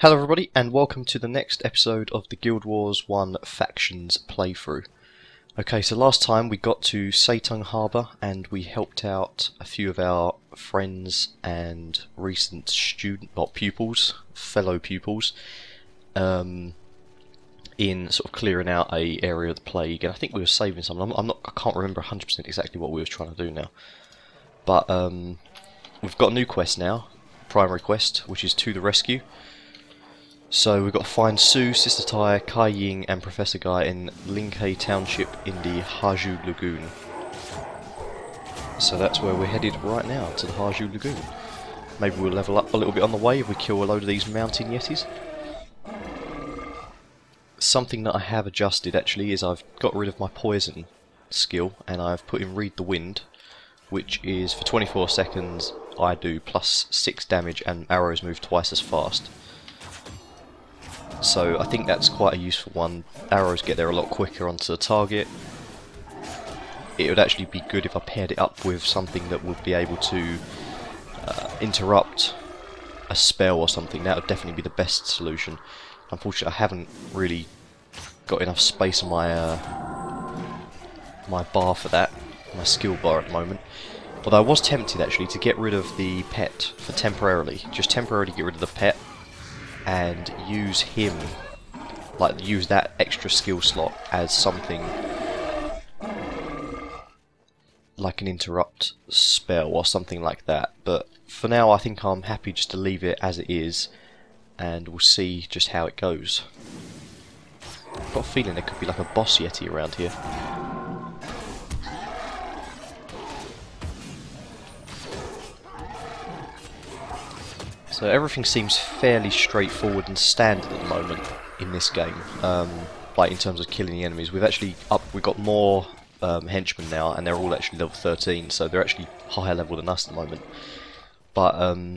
Hello everybody and welcome to the next episode of the Guild Wars 1 Factions playthrough. Okay, so last time we got to Seitung Harbour and we helped out a few of our friends and recent fellow pupils, in sort of clearing out a area of the plague, and I think we were saving some. I can't remember 100% exactly what we were trying to do now. But we've got a new quest now, primary quest, which is To the Rescue. So we've got to find Sue, Sister Tai, Kai Ying and Professor Guy in Linkei Township in the Haju Lagoon. So that's where we're headed right now, to the Haju Lagoon. Maybe we'll level up a little bit on the way if we kill a load of these mountain yetis. Something that I have adjusted actually is I've got rid of my poison skill and I've put in Read the Wind, which is for 24 seconds I do plus 6 damage and arrows move twice as fast. So I think that's quite a useful one. Arrows get there a lot quicker onto the target. It would actually be good if I paired it up with something that would be able to interrupt a spell or something. That would definitely be the best solution. Unfortunately I haven't really got enough space on my my bar for that, my skill bar at the moment. Although I was tempted actually to get rid of the pet for temporarily. Just temporarily get rid of the pet and use him, like use that extra skill slot as something like an interrupt spell or something like that. But for now I think I'm happy just to leave it as it is and we'll see just how it goes. I've got a feeling there could be like a boss yeti around here. So everything seems fairly straightforward and standard at the moment in this game, like in terms of killing the enemies. We've got more henchmen now, and they're all actually level 13, so they're actually higher level than us at the moment. But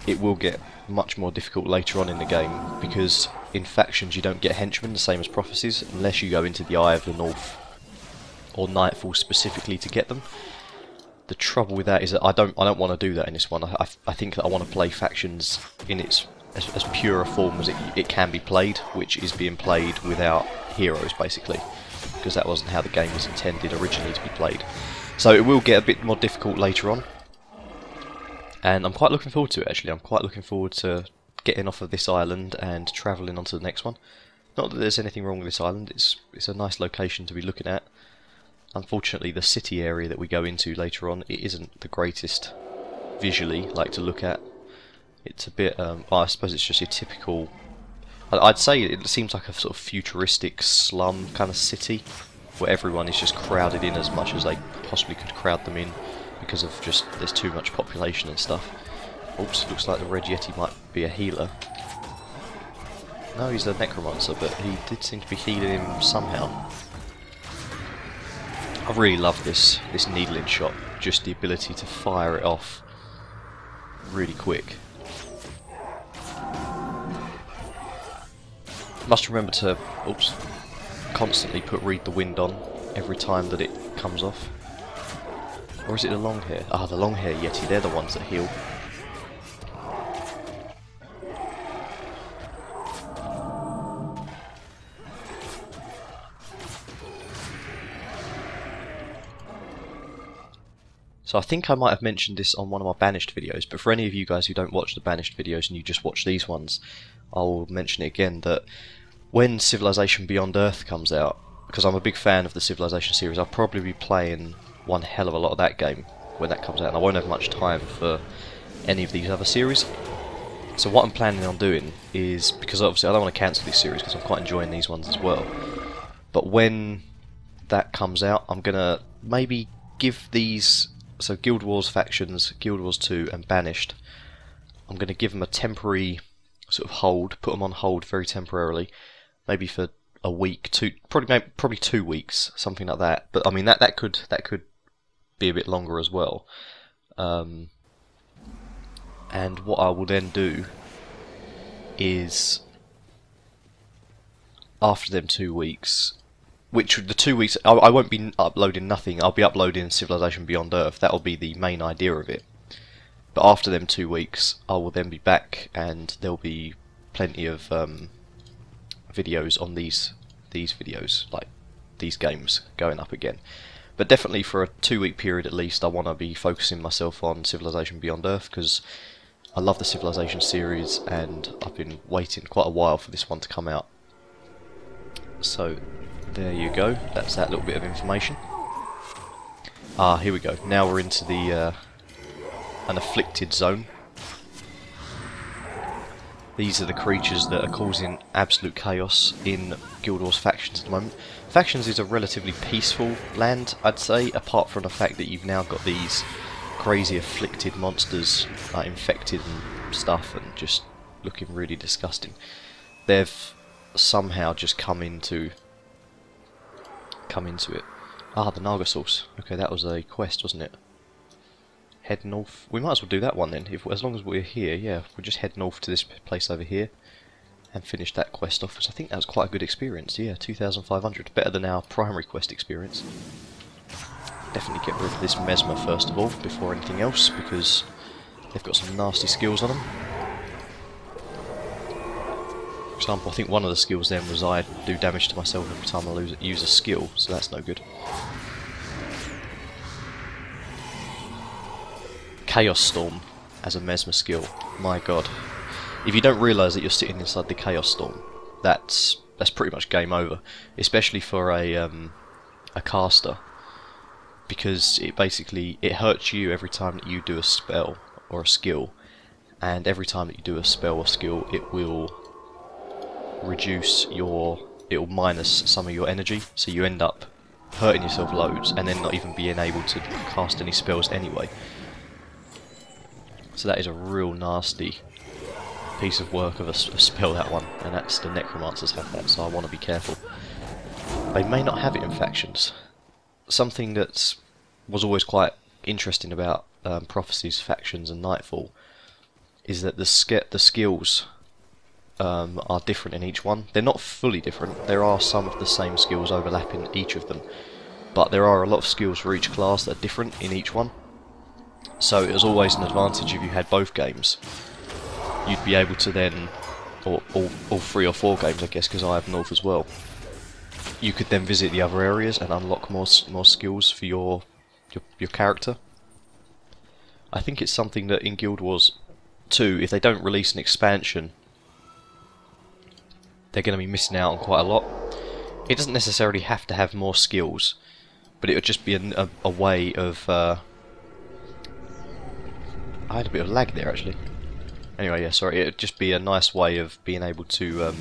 it will get much more difficult later on in the game, because in factions you don't get henchmen, the same as prophecies, unless you go into the Eye of the North or Nightfall specifically to get them. The trouble with that is that I don't want to do that in this one. I think that I want to play factions in its as pure a form as it can be played, which is being played without heroes basically, because that wasn't how the game was intended originally to be played. So it will get a bit more difficult later on, and I'm quite looking forward to it actually. I'm quite looking forward to getting off of this island and travelling onto the next one. Not that there's anything wrong with this island, it's a nice location to be looking at. Unfortunately, the city area that we go into later on, it isn't the greatest visually, like to look at. It's a bit, I suppose it's just your typical, I'd say it seems like a sort of futuristic slum kind of city, where everyone is just crowded in as much as they possibly could crowd them in, because of just, there's too much population and stuff. Oops, looks like the Red Yeti might be a healer. No, he's a necromancer, but he did seem to be healing him somehow. I really love this needling shot, just the ability to fire it off really quick. Must remember to, constantly put Read the Wind on every time that it comes off. Or is it the long hair? Ah, the long hair yeti, they're the ones that heal. So I think I might have mentioned this on one of my Banished videos, but for any of you guys who don't watch the Banished videos and you just watch these ones, I'll mention it again, that when Civilization Beyond Earth comes out, because I'm a big fan of the Civilization series, I'll probably be playing one hell of a lot of that game when that comes out, and I won't have much time for any of these other series. So what I'm planning on doing is, because obviously I don't want to cancel this series because I'm quite enjoying these ones as well, but when that comes out I'm going to maybe give these, so Guild Wars factions, Guild Wars 2 and Banished, I'm going to give them a temporary sort of hold, put them on hold very temporarily, maybe for a week, probably 2 weeks, something like that. But I mean that could be a bit longer as well. And what I will then do is, after them 2 weeks, which the 2 weeks, I won't be uploading nothing, I'll be uploading Civilization Beyond Earth, that'll be the main idea of it. But after them 2 weeks, I will then be back, and there'll be plenty of videos on these videos, like these games, going up again. But definitely for a 2-week period at least, I want to be focusing myself on Civilization Beyond Earth, because I love the Civilization series, and I've been waiting quite a while for this one to come out. So there you go, that's that little bit of information. Ah, here we go. Now we're into the an afflicted zone. These are the creatures that are causing absolute chaos in Guild Wars Factions at the moment. Factions is a relatively peaceful land, I'd say, apart from the fact that you've now got these crazy afflicted monsters, infected and stuff, and just looking really disgusting. They've somehow just come into it. Ah, the Naga Source. Okay, that was a quest, wasn't it? Head north. We might as well do that one then, as long as we're here. Yeah, we'll just head north to this place over here and finish that quest off, because I think that was quite a good experience. Yeah, 2,500, better than our primary quest experience. Definitely get rid of this Mesmer first of all, before anything else, because they've got some nasty skills on them. For example, I think one of the skills then was I do damage to myself every time I use a skill, so that's no good. Chaos Storm as a Mesmer skill, my god. If you don't realise that you're sitting inside the Chaos Storm, that's pretty much game over, especially for a caster, because it basically hurts you every time that you do a spell or a skill, and every time that you do a spell or skill it will it will minus some of your energy, so you end up hurting yourself loads and then not even being able to cast any spells anyway. So that is a real nasty piece of work of a spell, that one, and that's the Necromancers have that, so I want to be careful. They may not have it in Factions. Something that was always quite interesting about Prophecies, Factions and Nightfall is that the skills are different in each one. They're not fully different, there are some of the same skills overlapping each of them, but there are a lot of skills for each class that are different in each one. So it was always an advantage if you had both games. You'd be able to then, or all 3 or 4 games I guess, because I have North as well, you could then visit the other areas and unlock more skills for your character. I think it's something that in Guild Wars 2, if they don't release an expansion, they're going to be missing out on quite a lot. It doesn't necessarily have to have more skills, but it would just be a way of... I had a bit of lag there actually. Anyway, yeah, sorry, it would just be a nice way of being able to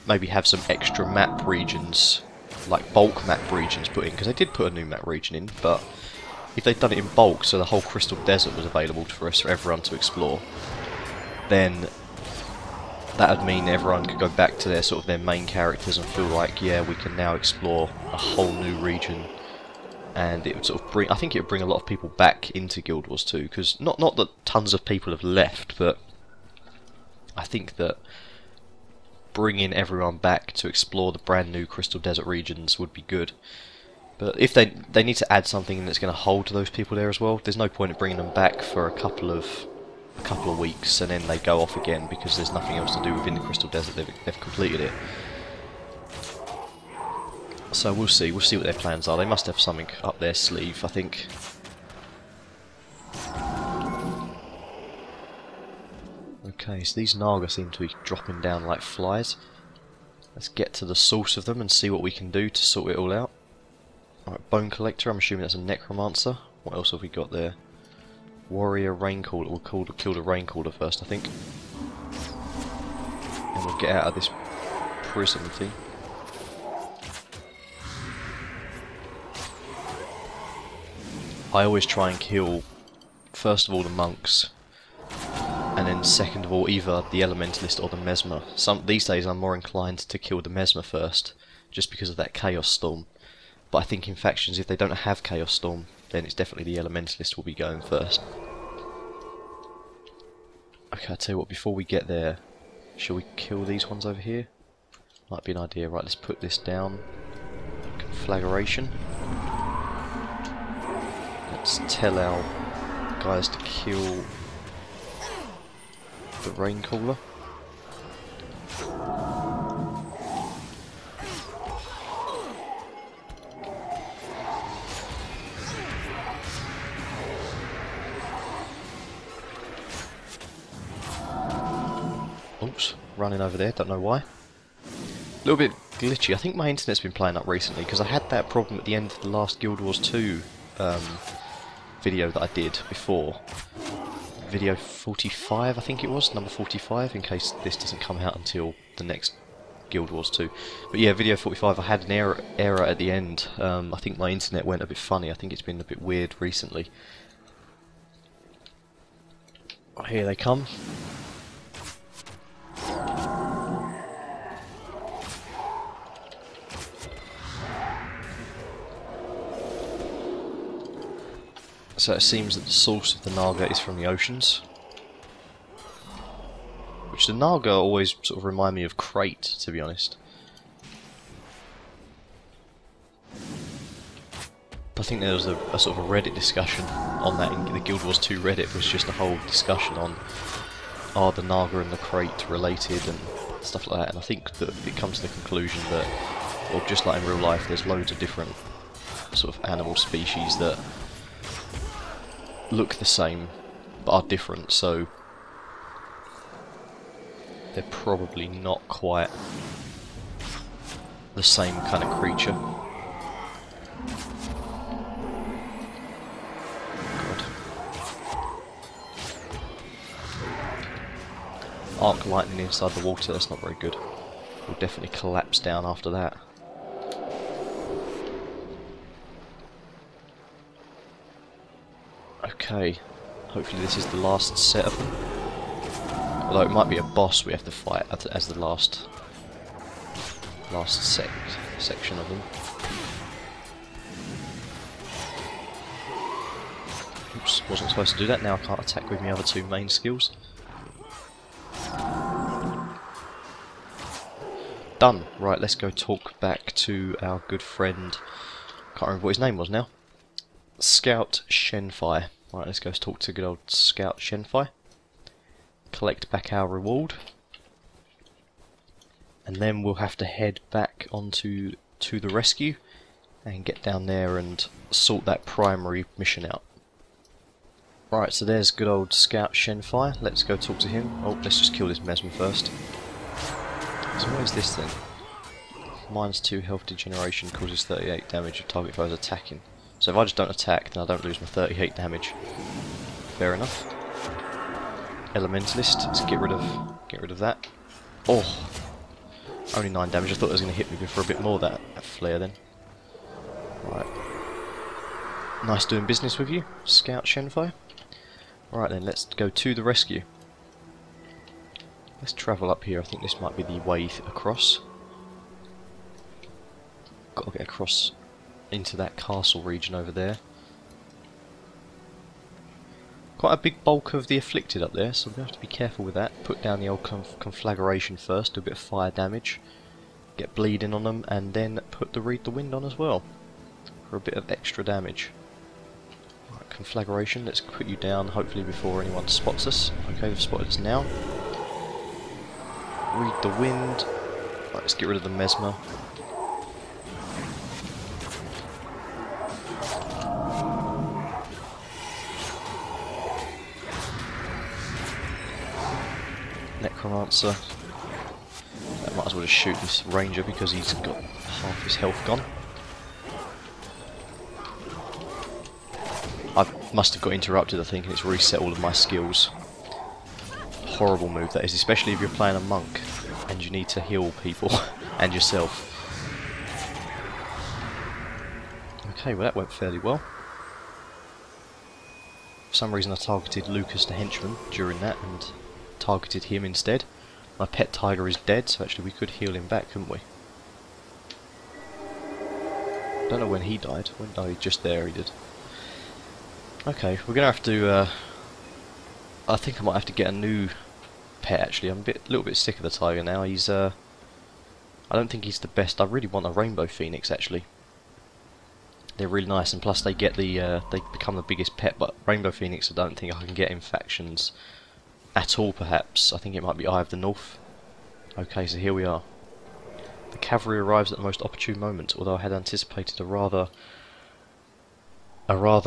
maybe have some extra map regions, like bulk map regions put in, because they did put a new map region in, but if they'd done it in bulk, so the whole Crystal Desert was available for everyone to explore, then that would mean everyone could go back to their main characters and feel like, yeah, we can now explore a whole new region. And it would sort of bring, I think it would bring a lot of people back into Guild Wars 2, because not that tons of people have left, but I think that bringing everyone back to explore the brand new Crystal Desert regions would be good. But if they need to add something that's going to hold those people there as well, there's no point in bringing them back for a couple of weeks and then they go off again because there's nothing else to do within the Crystal Desert. They've completed it. So we'll see what their plans are. They must have something up their sleeve, I think. Okay, so these Naga seem to be dropping down like flies. Let's get to the source of them and see what we can do to sort it all out. Alright, Bone Collector, I'm assuming that's a Necromancer. What else have we got there? Warrior Raincaller, we'll kill the Raincaller first, I think. And we'll get out of this prison thing. I always try and kill, first of all, the monks, and then second of all, either the Elementalist or the Mesmer. These days I'm more inclined to kill the Mesmer first, just because of that Chaos Storm. But I think in Factions, if they don't have Chaos Storm, then it's definitely the Elementalist will be going first. Okay, I'll tell you what, before we get there, shall we kill these ones over here? Might be an idea. Right, let's put this down. Conflagration. Let's tell our guys to kill the rain caller. Oops, running over there, don't know why. A little bit glitchy. I think my internet's been playing up recently because I had that problem at the end of the last Guild Wars 2 video that I did before. Video 45, I think it was, number 45, in case this doesn't come out until the next Guild Wars 2. But yeah, video 45, I had an error at the end. I think my internet went a bit funny. I think it's been a bit weird recently. Oh, here they come. So it seems that the source of the Naga is from the oceans. Which the Naga always sort of remind me of Crate, to be honest. I think there was a sort of a Reddit discussion on that in the Guild Wars 2 Reddit, was just a whole discussion on are the Naga and the Crate related and stuff like that, and I think that it comes to the conclusion that, well, just like in real life, there's loads of different sort of animal species that look the same but are different, so they're probably not quite the same kind of creature. God. Arc lightning inside the water, that's not very good. We'll definitely collapse down after that. Okay, hopefully this is the last set of them. Although it might be a boss we have to fight as the last section of them. Oops, wasn't supposed to do that. Now I can't attack with my other two main skills. Done. Right, let's go talk back to our good friend. Can't remember what his name was now. Scout Shenfai. Right, let's go talk to good old Scout Shenfai. Collect back our reward. And then we'll have to head back onto the rescue and get down there and sort that primary mission out. Right, so there's good old Scout Shenfai. Let's go talk to him. Oh, let's just kill this Mesmer first. So what is this then? -2 health degeneration, causes 38 damage if target foes attacking. So if I just don't attack, then I don't lose my 38 damage. Fair enough. Elementalist, let's get rid of that. Oh, only 9 damage. I thought it was going to hit me for a bit more that flare then. Right. Nice doing business with you, Scout Shenfai. Right then, let's go to the rescue. Let's travel up here. I think this might be the way across. Got to get across into that castle region over there. Quite a big bulk of the afflicted up there, so we have to be careful with that. Put down the old conflagration first, do a bit of fire damage, get bleeding on them, and then put the Read the Wind on as well for a bit of extra damage. Right, conflagration, let's put you down hopefully before anyone spots us. Okay, they've spotted us now. Read the Wind. Right, let's get rid of the Mesmer. Necromancer. I might as well just shoot this ranger because he's got half his health gone. I must have got interrupted, I think, and it's reset all of my skills. Horrible move that is, especially if you're playing a monk and you need to heal people and yourself. Okay, well that went fairly well. For some reason I targeted Lucas the henchman during that and targeted him instead. My pet tiger is dead, so actually we could heal him back, couldn't we? Don't know when he died. No, he's just there, he did. Okay, we're gonna have to I think I might have to get a new pet actually. I'm a little bit sick of the tiger now. He's I don't think he's the best. I really want a rainbow phoenix actually. They're really nice, and plus they get the they become the biggest pet. But Rainbow Phoenix, I don't think I can get in factions at all. Perhaps I think it might be Eye of the North. Okay, so here we are. The cavalry arrives at the most opportune moment. Although I had anticipated a rather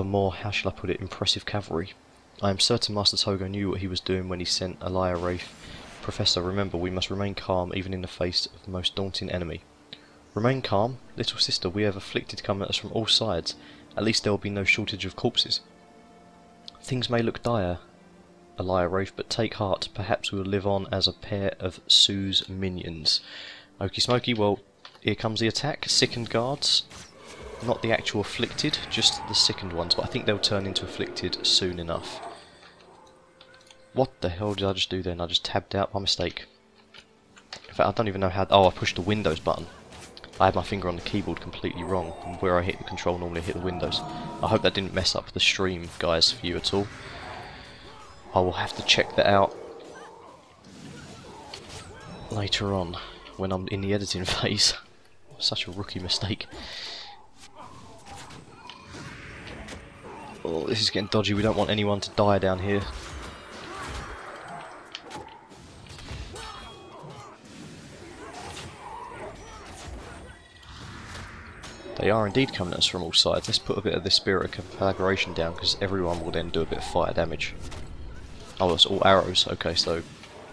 more, how shall I put it, impressive cavalry. I am certain Master Togo knew what he was doing when he sent Alain Wraith. Professor, remember, we must remain calm even in the face of the most daunting enemy. Remain calm? Little sister, we have afflicted come at us from all sides. At least there will be no shortage of corpses. Things may look dire, Alain Wraith, but take heart. Perhaps we will live on as a pair of Sue's minions. Okie smoky, well, here comes the attack. Sickened guards. Not the actual afflicted, just the sickened ones, but I think they'll turn into afflicted soon enough. What the hell did I just do then? I just tabbed out by mistake. In fact, I don't even know how... Oh, I pushed the Windows button. I had my finger on the keyboard completely wrong. And where I hit the control, normally I hit the Windows. I hope that didn't mess up the stream, guys, for you at all. I will have to check that out later on, when I'm in the editing phase. Such a rookie mistake. Oh, this is getting dodgy. We don't want anyone to die down here. They are indeed coming at us from all sides. Let's put a bit of this spirit of conflagration down, because everyone will then do a bit of fire damage. Oh, that's all arrows. Okay, so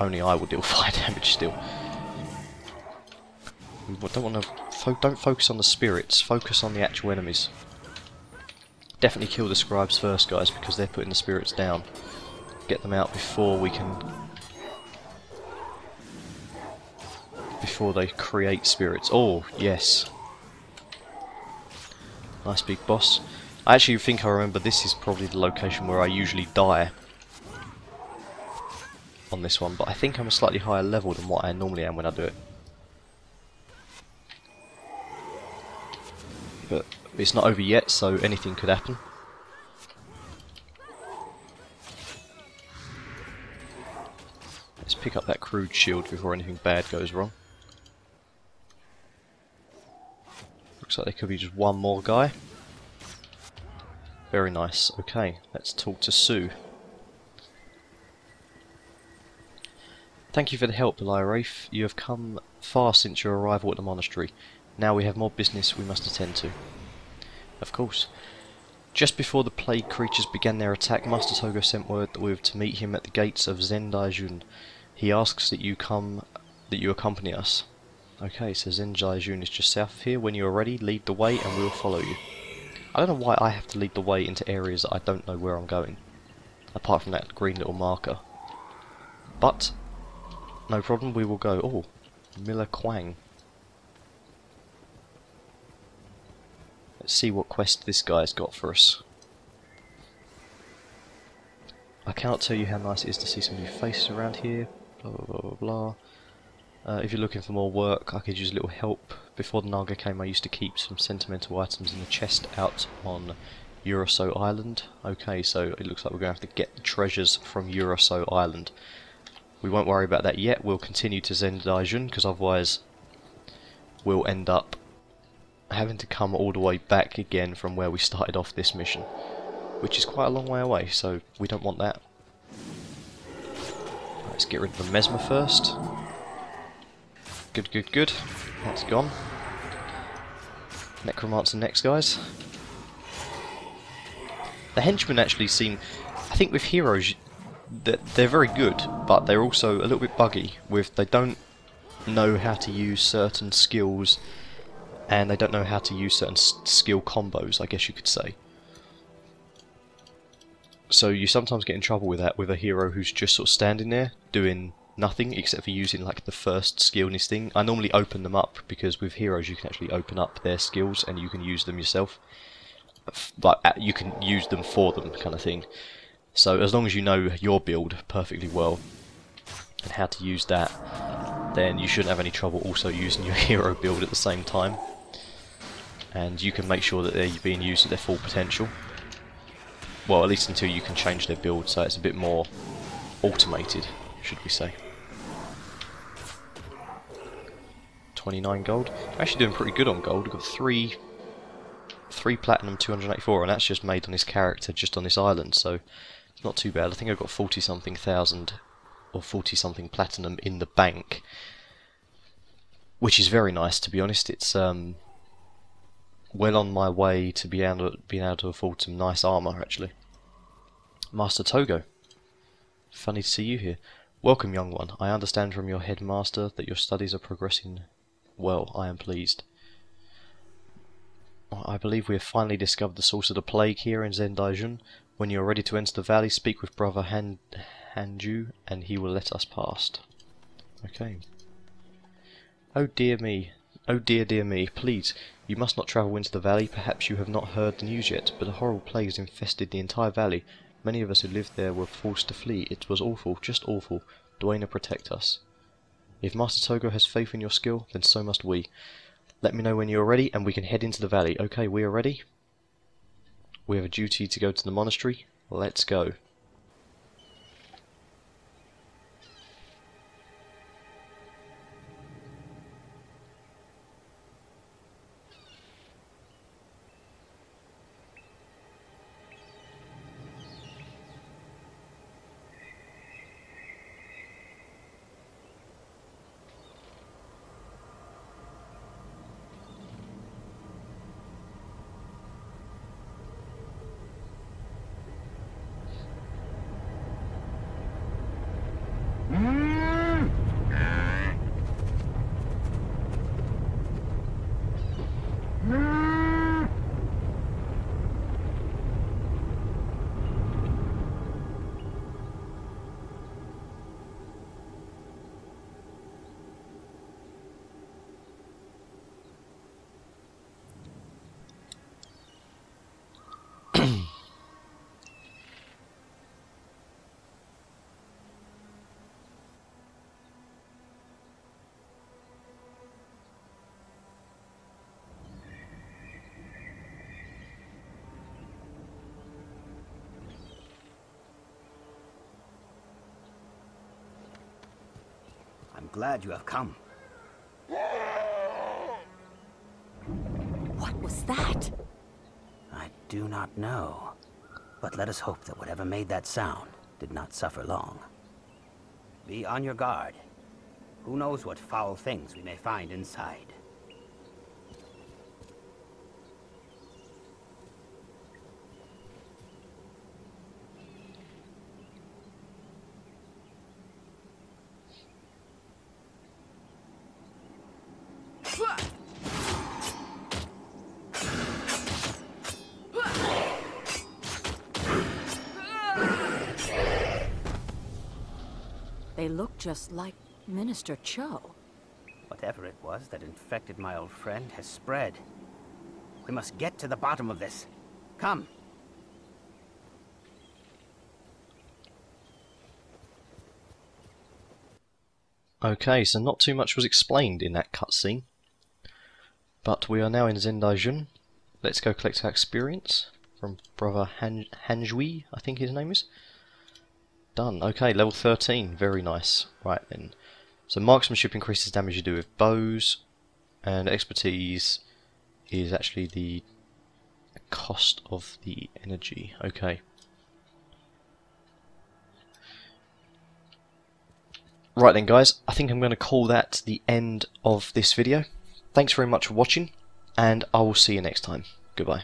only I will deal fire damage still. We don't focus on the spirits. Focus on the actual enemies. Definitely kill the scribes first, guys, because they're putting the spirits down. Get them out before we can... before they create spirits. Oh, yes. Nice big boss. I actually think I remember this is probably the location where I usually die on this one, but I think I'm a slightly higher level than what I normally am when I do it. But it's not over yet, so anything could happen. Let's pick up that crude shield before anything bad goes wrong. Looks like there could be just one more guy. Very nice. Okay, let's talk to Sue. Thank you for the help, Alain Wraith. You have come far since your arrival at the monastery. Now we have more business we must attend to. Of course. Just before the plague creatures began their attack, Master Togo sent word that we were to meet him at the gates of Zendaijun. He asks that you accompany us. Okay, so Zendaijun is just south of here. When you are ready, lead the way and we will follow you. I don't know why I have to lead the way into areas that I don't know where I'm going, apart from that green little marker. But no problem, we will go. Oh, Miller Quang. Let's see what quest this guy's got for us. I cannot tell you how nice it is to see some new faces around here. Blah blah blah blah blah. If you're looking for more work, I could use a little help. Before the Naga came, I used to keep some sentimental items in the chest out on Uraso Island. Okay, so it looks like we're going to have to get the treasures from Uraso Island. We won't worry about that yet. We'll continue to Zendaijun, because otherwise we'll end up having to come all the way back again from where we started off this mission, which is quite a long way away, so we don't want that. Let's get rid of the Mesmer first. Good, good, good. That's gone. Necromancer next, guys. The henchmen actually seem... I think with heroes, they're very good, but they're also a little bit buggy. They don't know how to use certain skills, and they don't know how to use certain skill combos, I guess you could say. So you sometimes get in trouble with that with a hero who's just sort of standing there doing nothing except for using like the first skill in this thing. I normally open them up because with heroes you can actually open up their skills and you can use them yourself. But you can use them for them, kind of thing. So as long as you know your build perfectly well and how to use that, then you shouldn't have any trouble also using your hero build at the same time. And you can make sure that they're being used at their full potential. Well, at least until you can change their build so it's a bit more automated, should we say. 29 gold. I'm actually doing pretty good on gold. We've got 3 3 platinum, 284, and that's just made on this character, just on this island, so it's not too bad. I think I've got 40-something thousand, or 40-something platinum in the bank, which is very nice, to be honest. It's well on my way to being able to afford some nice armour, actually. Master Togo, funny to see you here. Welcome, young one. I understand from your headmaster that your studies are progressing well. I am pleased. I believe we have finally discovered the source of the plague here in Zendaijun. When you are ready to enter the valley, speak with brother Hanju, and he will let us past. Okay. Oh dear me. Oh dear, dear me. Please, you must not travel into the valley. Perhaps you have not heard the news yet, but a horrible plague has infested the entire valley. Many of us who lived there were forced to flee. It was awful, just awful. Dwayne, protect us. If Master Togo has faith in your skill, then so must we. Let me know when you are ready, and we can head into the valley. Okay, we are ready. We have a duty to go to the monastery. Let's go. I'm glad you have come. What was that? I do not know. But let us hope that whatever made that sound did not suffer long. Be on your guard. Who knows what foul things we may find inside. They look just like Minister Cho. Whatever it was that infected my old friend has spread. We must get to the bottom of this. Come. Okay, so not too much was explained in that cutscene. But we are now in Zendaijun. Let's go collect our experience from brother Hanjui, I think his name is. Done. Okay, level 13. Very nice. Right then. So marksmanship increases damage you do with bows, and expertise is actually the cost of the energy. Okay. Right then guys, I think I'm going to call that the end of this video. Thanks very much for watching, and I will see you next time. Goodbye.